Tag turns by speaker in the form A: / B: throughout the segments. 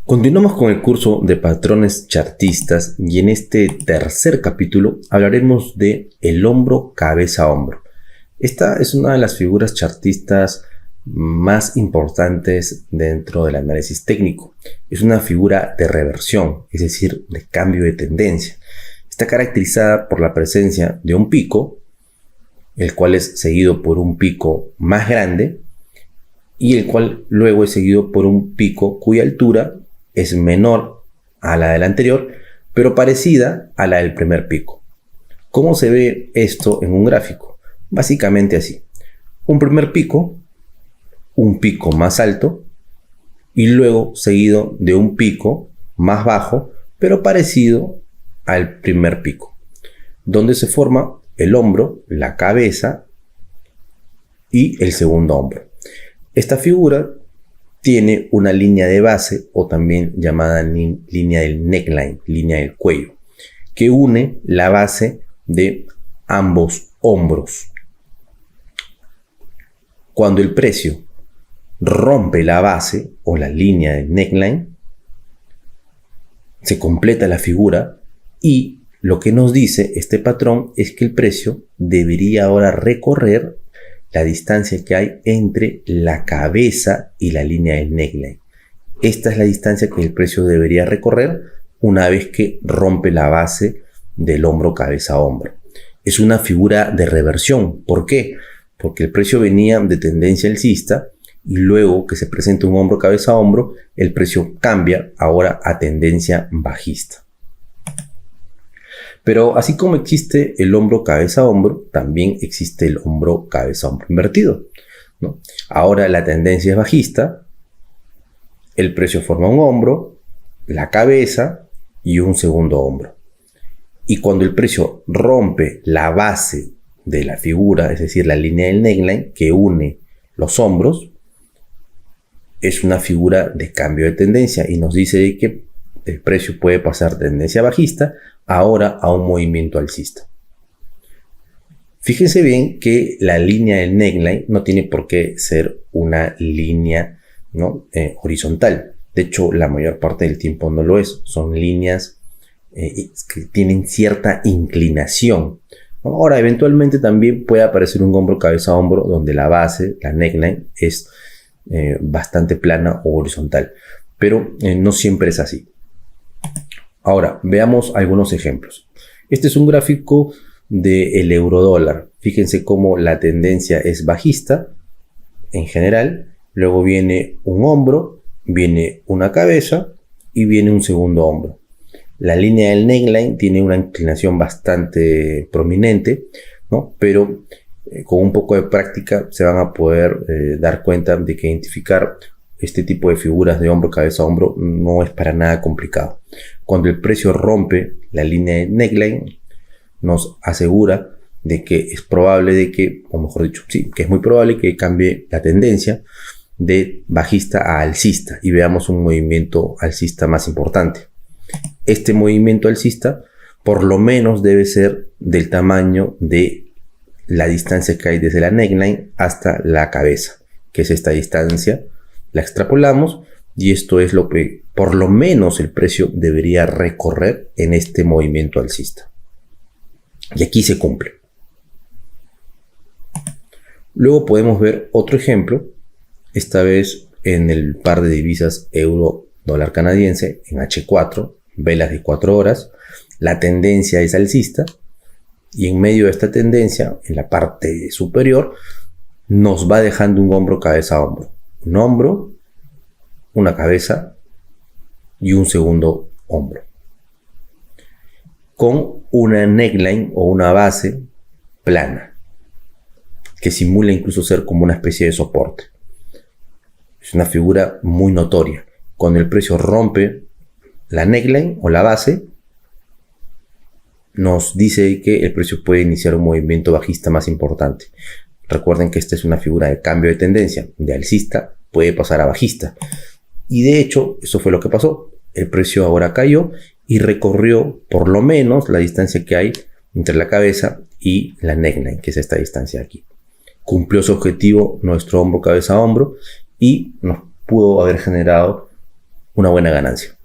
A: Continuamos con el curso de patrones chartistas y en este tercer capítulo hablaremos de el hombro, cabeza, hombro. Esta es una de las figuras chartistas más importantes dentro del análisis técnico. Es una figura de reversión, es decir, de cambio de tendencia. Está caracterizada por la presencia de un pico, el cual es seguido por un pico más grande y el cual luego es seguido por un pico cuya altura es menor a la del anterior, pero parecida a la del primer pico. ¿Cómo se ve esto en un gráfico? Básicamente así. Un primer pico, un pico más alto y luego seguido de un pico más bajo, pero parecido al primer pico, donde se forma el hombro, la cabeza y el segundo hombro. Esta figura tiene una línea de base, o también llamada línea del neckline, línea del cuello, que une la base de ambos hombros. Cuando el precio rompe la base o la línea del neckline, se completa la figura y lo que nos dice este patrón es que el precio debería ahora recorrer la distancia que hay entre la cabeza y la línea del neckline. Esta es la distancia que el precio debería recorrer una vez que rompe la base del hombro, cabeza, hombro. Es una figura de reversión. ¿Por qué? Porque el precio venía de tendencia alcista y luego que se presenta un hombro, cabeza, hombro, el precio cambia ahora a tendencia bajista. Pero así como existe el hombro, cabeza, hombro, también existe el hombro, cabeza, hombro invertido, ¿no? Ahora la tendencia es bajista, el precio forma un hombro, la cabeza y un segundo hombro. Y cuando el precio rompe la base de la figura, es decir, la línea del neckline que une los hombros, es una figura de cambio de tendencia y nos dice que el precio puede pasar de tendencia bajista ahora a un movimiento alcista. Fíjense bien que la línea del neckline no tiene por qué ser una línea, ¿no? Horizontal. De hecho, la mayor parte del tiempo no lo es. Son líneas que tienen cierta inclinación, ¿no? Ahora, eventualmente también puede aparecer un hombro, cabeza, hombro, donde la base, la neckline, es bastante plana o horizontal. Pero no siempre es así. Ahora, veamos algunos ejemplos. Este es un gráfico del euro-dólar. Fíjense cómo la tendencia es bajista en general. Luego viene un hombro, viene una cabeza y viene un segundo hombro. La línea del neckline tiene una inclinación bastante prominente, ¿no? Pero con un poco de práctica se van a poder dar cuenta de que identificar este tipo de figuras de hombro, cabeza, hombro no es para nada complicado. Cuando el precio rompe la línea de neckline, nos asegura de que es probable de que, o mejor dicho, sí, que es muy probable que cambie la tendencia de bajista a alcista y veamos un movimiento alcista más importante. Este movimiento alcista por lo menos debe ser del tamaño de la distancia que hay desde la neckline hasta la cabeza, que es esta distancia. La extrapolamos y esto es lo que por lo menos el precio debería recorrer en este movimiento alcista. Y aquí se cumple. Luego podemos ver otro ejemplo, esta vez en el par de divisas euro-dólar canadiense en H4, velas de 4 horas. La tendencia es alcista y en medio de esta tendencia, en la parte superior, nos va dejando un hombro, cabeza, hombro. Un hombro, una cabeza y un segundo hombro, con una neckline o una base plana que simula incluso ser como una especie de soporte. Es una figura muy notoria. Cuando el precio rompe la neckline o la base, nos dice que el precio puede iniciar un movimiento bajista más importante. Recuerden que esta es una figura de cambio de tendencia, de alcista puede pasar a bajista. Y de hecho, eso fue lo que pasó. El precio ahora cayó y recorrió por lo menos la distancia que hay entre la cabeza y la neckline, que es esta distancia de aquí. Cumplió su objetivo nuestro hombro, cabeza, hombro y nos pudo haber generado una buena ganancia.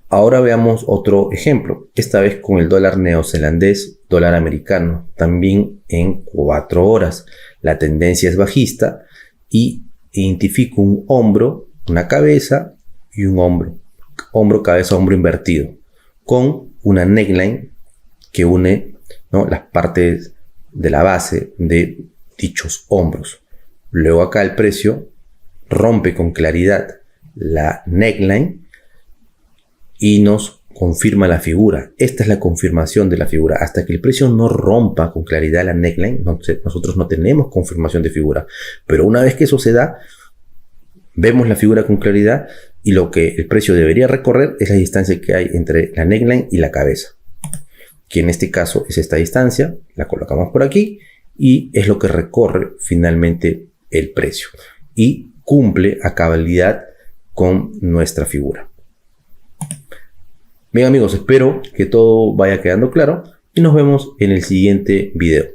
A: Ahora veamos otro ejemplo, esta vez con el dólar neozelandés, dólar americano, también en 4 horas. La tendencia es bajista y identifico un hombro, una cabeza y un hombro. Hombro, cabeza, hombro invertido, con una neckline que une, ¿no?, las partes de la base de dichos hombros. Luego acá el precio rompe con claridad la neckline y nos confirma la figura. Esta es la confirmación de la figura. Hasta que el precio no rompa con claridad la neckline, nosotros no tenemos confirmación de figura. Pero una vez que eso se da, vemos la figura con claridad y lo que el precio debería recorrer es la distancia que hay entre la neckline y la cabeza, que en este caso es esta distancia. La colocamos por aquí y es lo que recorre finalmente el precio y cumple a cabalidad con nuestra figura. Bien amigos, espero que todo vaya quedando claro y nos vemos en el siguiente video.